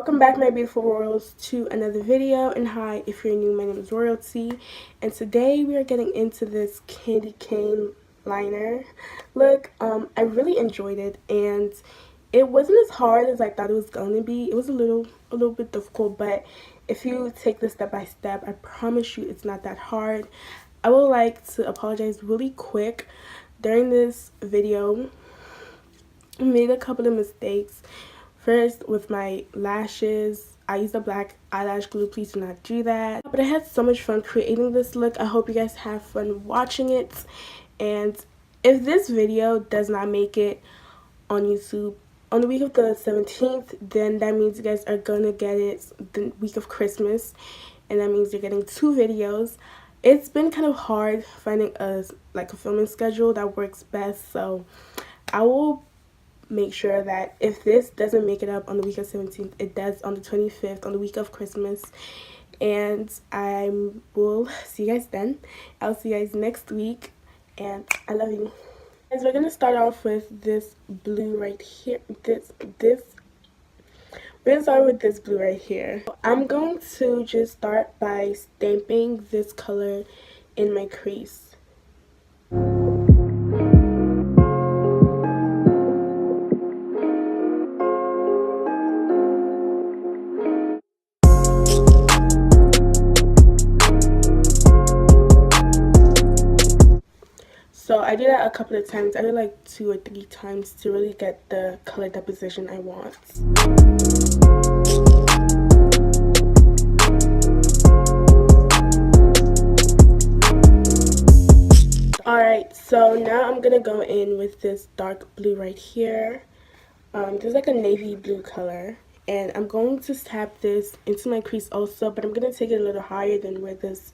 Welcome back, my beautiful royals, to another video. And hi, if you're new, my name is Royalty, and today we are getting into this candy cane liner look. I really enjoyed it, and it wasn't as hard as I thought it was going to be. It was a little bit difficult, but if you take this step by step, I promise you it's not that hard. I would like to apologize really quick. During this video, I made a couple of mistakes. First, with my lashes, I used a black eyelash glue. Please do not do that. But I had so much fun creating this look. I hope you guys have fun watching it. And if this video does not make it on YouTube on the week of the 17th, then that means you guys are gonna get it the week of Christmas, and that means you're getting 2 videos. It's been kind of hard finding a filming schedule that works best, so I will make sure that if this doesn't make it up on the week of 17th, it does on the 25th, on the week of Christmas. And I will see you guys then. I'll see you guys next week, and I love you guys. We're gonna start off with this blue right here. We're gonna start with this blue right here. I'm going to just start by stamping this color in my crease. So I do that a couple of times. I do like 2 or 3 times to really get the color deposition I want. Alright, so now I'm gonna go in with this dark blue right here. This is like a navy blue color. And I'm going to tap this into my crease also, but I'm gonna take it a little higher than where this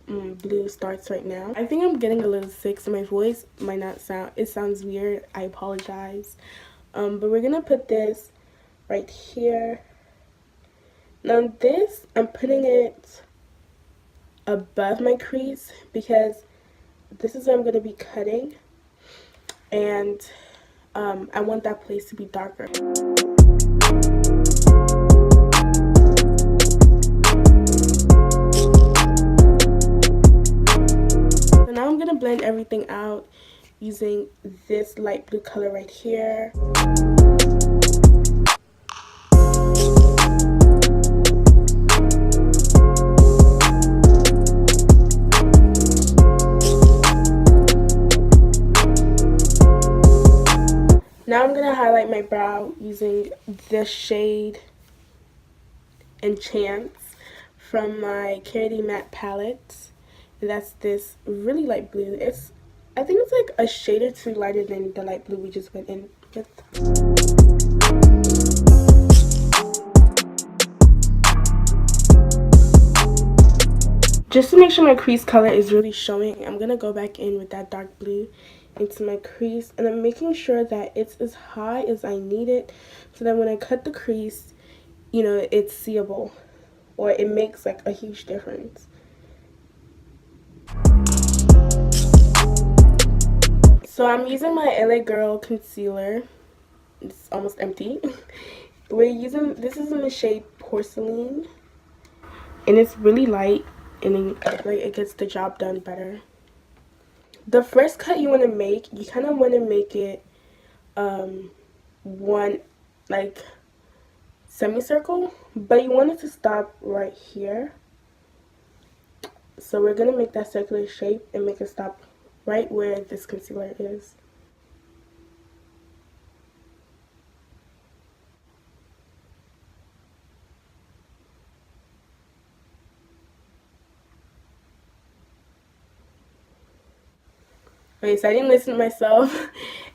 blue starts right now. I think I'm getting a little sick, so my voice might not sounds weird. I apologize. But we're gonna put this right here. Now this, I'm putting it above my crease because this is where I'm gonna be cutting, and I want that place to be darker. Now I'm gonna blend everything out using this light blue color right here. Now I'm gonna highlight my brow using this shade Enchants from my Carity Matte palette. That's this really light blue. I think it's like a shade or 2 lighter than the light blue we just went in with. Just to make sure my crease color is really showing, I'm gonna go back in with that dark blue into my crease, and I'm making sure that it's as high as I need it, so that when I cut the crease, you know, it's seeable, or it makes like a huge difference. So I'm using my LA Girl concealer. It's almost empty. This is in the shade Porcelain, and it's really light, and it gets the job done better. The first cut you want to make, you kind of want to make it one like semicircle, but you want it to stop right here. So we're gonna make that circular shape and make it stop right where this concealer is. Okay, so I didn't listen to myself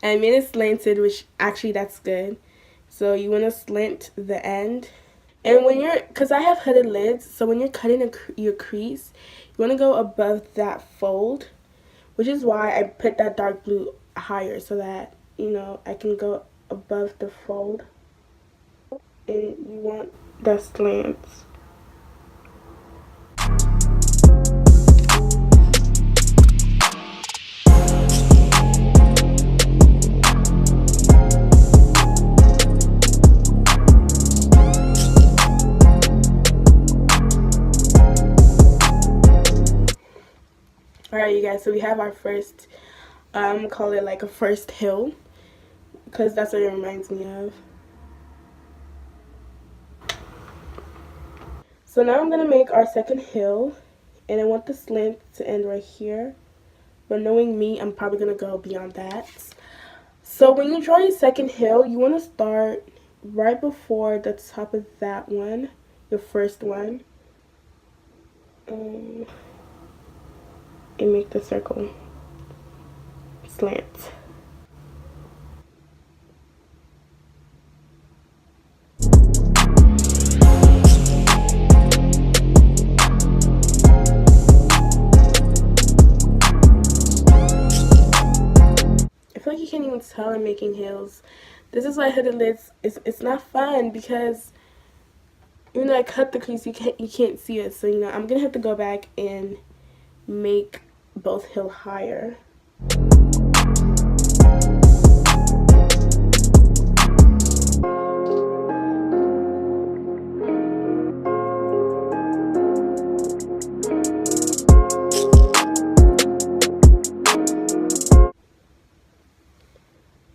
and I made it slanted, which actually that's good. So you want to slant the end. And when because I have hooded lids, so when you're cutting your crease, you want to go above that fold, which is why I put that dark blue higher, so that, you know, I can go above the fold. And you want the slants. Alright, you guys, so we have our first, call it like a first hill, because that's what it reminds me of. So now I'm going to make our second hill, and I want the slant to end right here. But knowing me, I'm probably going to go beyond that. So when you draw your second hill, you want to start right before the top of that one, your first one. And make the circle slant. I feel like you can't even tell I'm making hills. This is why hooded lids it's not fun, because even though I cut the crease, you can't see it. So I'm gonna have to go back and make both hill higher.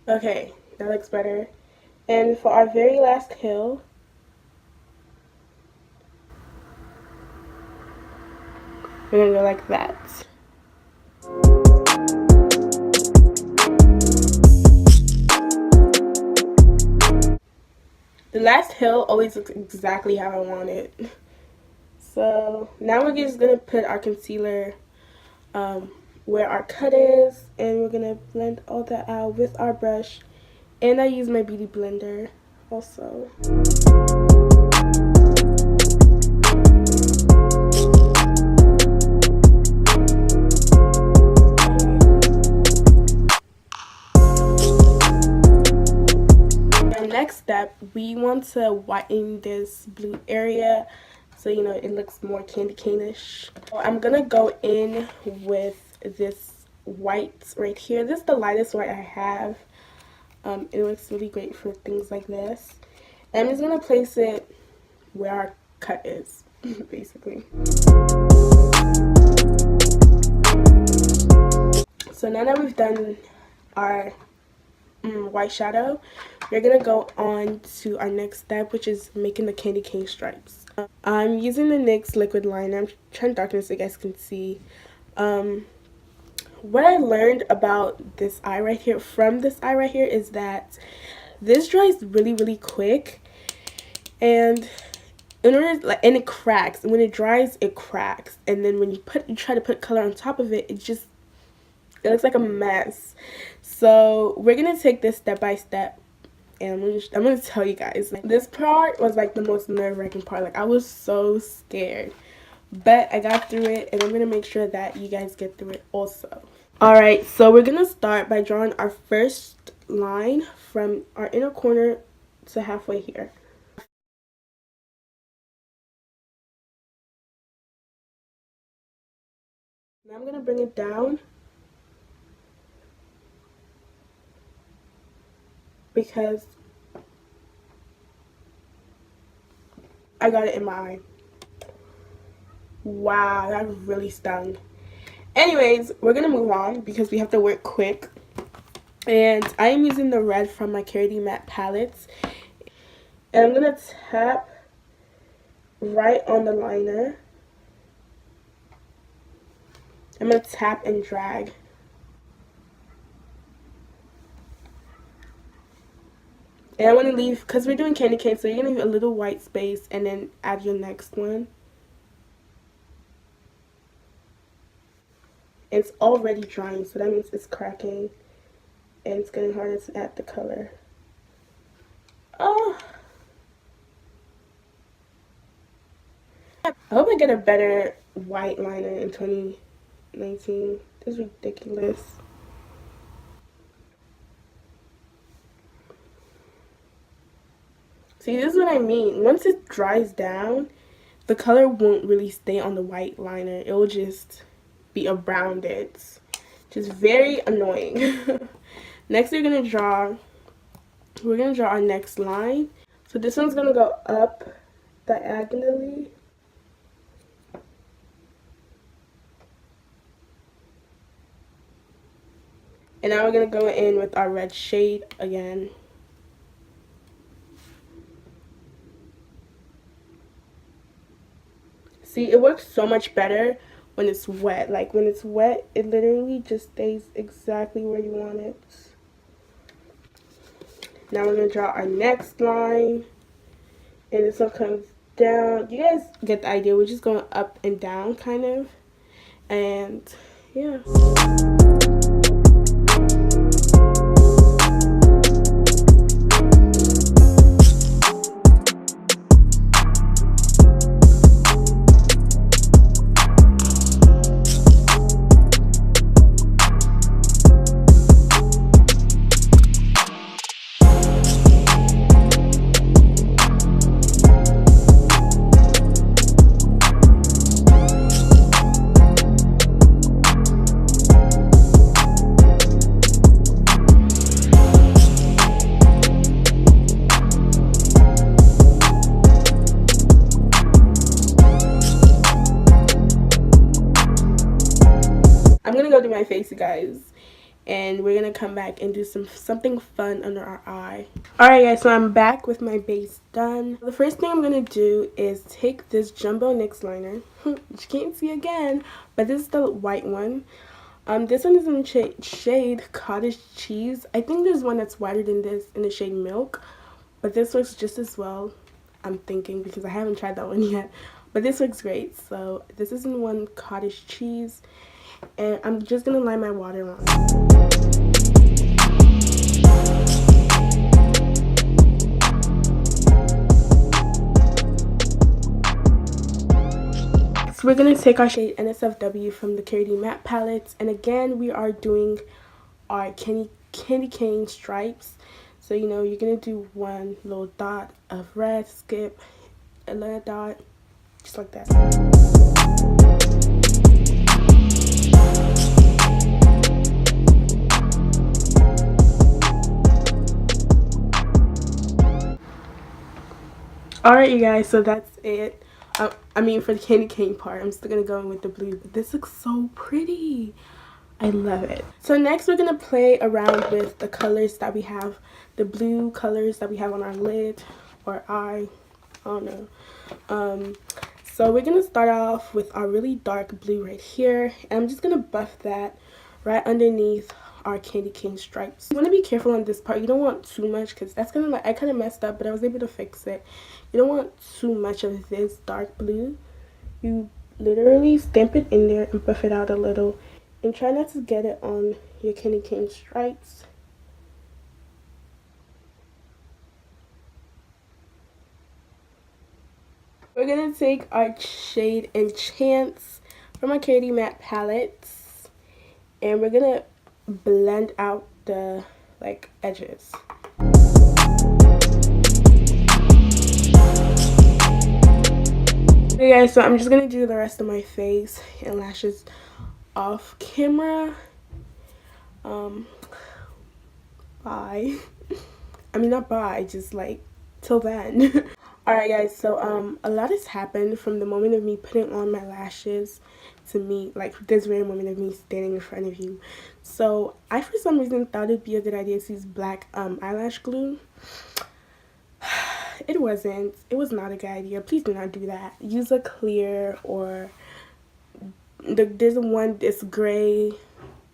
Okay, that looks better. And for our very last hill, we're gonna go like that. The last hill always looks exactly how I want it. So now we're just gonna put our concealer where our cut is, and we're gonna blend all that out with our brush. And I use my beauty blender also. Next step, we want to whiten this blue area so it looks more candy cane-ish. So I'm gonna go in with this white right here. This is the lightest white I have. It looks really great for things like this. And I'm just gonna place it where our cut is, basically. So now that we've done our white shadow, we're gonna go on to our next step, which is making the candy cane stripes. I'm using the NYX liquid liner. I'm trying to darken so you guys can see. What I learned about this eye right here, from this eye right here, is that this dries really quick, and and it cracks. And when it dries, it cracks. And then when you try to put color on top of it, it looks like a mess. So we're gonna take this step by step, and I'm gonna tell you guys. This part was like the most nerve-wracking part. Like, I was so scared, but I got through it, and I'm gonna make sure that you guys get through it also. Alright, so we're gonna start by drawing our first line from our inner corner to halfway here. Now I'm gonna bring it down because I got it in my eye. Wow, that really stung. Anyways, we're gonna move on because we have to work quick. And I am using the red from my Carity Matte palettes. And I'm gonna tap right on the liner. I'm gonna tap and drag. And I want to leave, because we're doing candy cane, so you're going to leave a little white space and then add your next one. It's already drying, so that means it's cracking. And it's getting harder to add the color. Oh! I hope I get a better white liner in 2019. This is ridiculous. See, this is what I mean. Once it dries down, the color won't really stay on the white liner. It will just be around it. Which is very annoying. Next, we're gonna draw our next line. So this one's gonna go up diagonally. And now we're going to go in with our red shade again. See, it works so much better when it's wet. Like, when it's wet, it literally just stays exactly where you want it. Now we're going to draw our next line. And this one comes down. You guys get the idea. We're just going up and down, kind of. And, yeah. I'm gonna go do my face, you guys, and we're gonna come back and do something fun under our eye. Alright guys, so I'm back with my base done. The first thing I'm gonna do is take this Jumbo NYX liner, which you can't see again, but this is the white one. This one is in the shade Cottage Cheese. I think there's one that's whiter than this in the shade Milk, but this works just as well, I'm thinking, because I haven't tried that one yet. But this looks great. So this is in one Cottage Cheese. And I'm just going to line my waterline. So we're going to take our shade NSFW from the Cardi Matte palettes. And again, we are doing our candy cane stripes. So, you know, you're going to do one little dot of red, skip, a little dot, just like that. Alright, you guys, so that's it. I mean, for the candy cane part, I'm still going to go in with the blue. But this looks so pretty. I love it. So next, we're going to play around with the colors that we have. The blue colors that we have on our lid or eye. I don't know. So we're going to start off with our really dark blue right here. And I'm just going to buff that right underneath our candy cane stripes. You want to be careful on this part. You don't want too much, because that's kind of like, I kind of messed up, but I was able to fix it. You don't want too much of this dark blue. You literally stamp it in there and buff it out a little, and try not to get it on your candy cane stripes. We're gonna take our shade Enchants from our Cardi Matte palettes, and we're gonna blend out the like edges. Okay guys, so I'm just gonna do the rest of my face and lashes off camera. Bye. I mean, not bye, just like till then. Alright guys, so a lot has happened from the moment of me putting on my lashes to me, like this very moment of me standing in front of you. So I, for some reason, thought it'd be a good idea to use black eyelash glue. It wasn't. It was not a good idea. Please do not do that. Use a clear, or there's one, it's gray.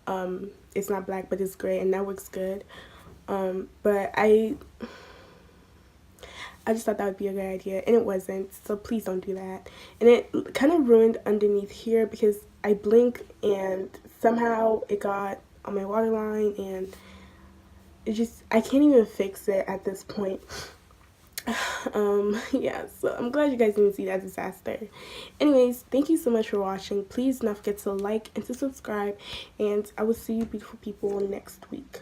It's not black, but it's gray, and that works good. But I just thought that would be a good idea, and it wasn't, so please don't do that. And it kind of ruined underneath here, because I blinked and somehow it got on my waterline, and it just, I can't even fix it at this point. Yeah, so I'm glad you guys didn't see that disaster. Anyways, thank you so much for watching. Please do not forget to like and to subscribe, and I will see you beautiful people next week.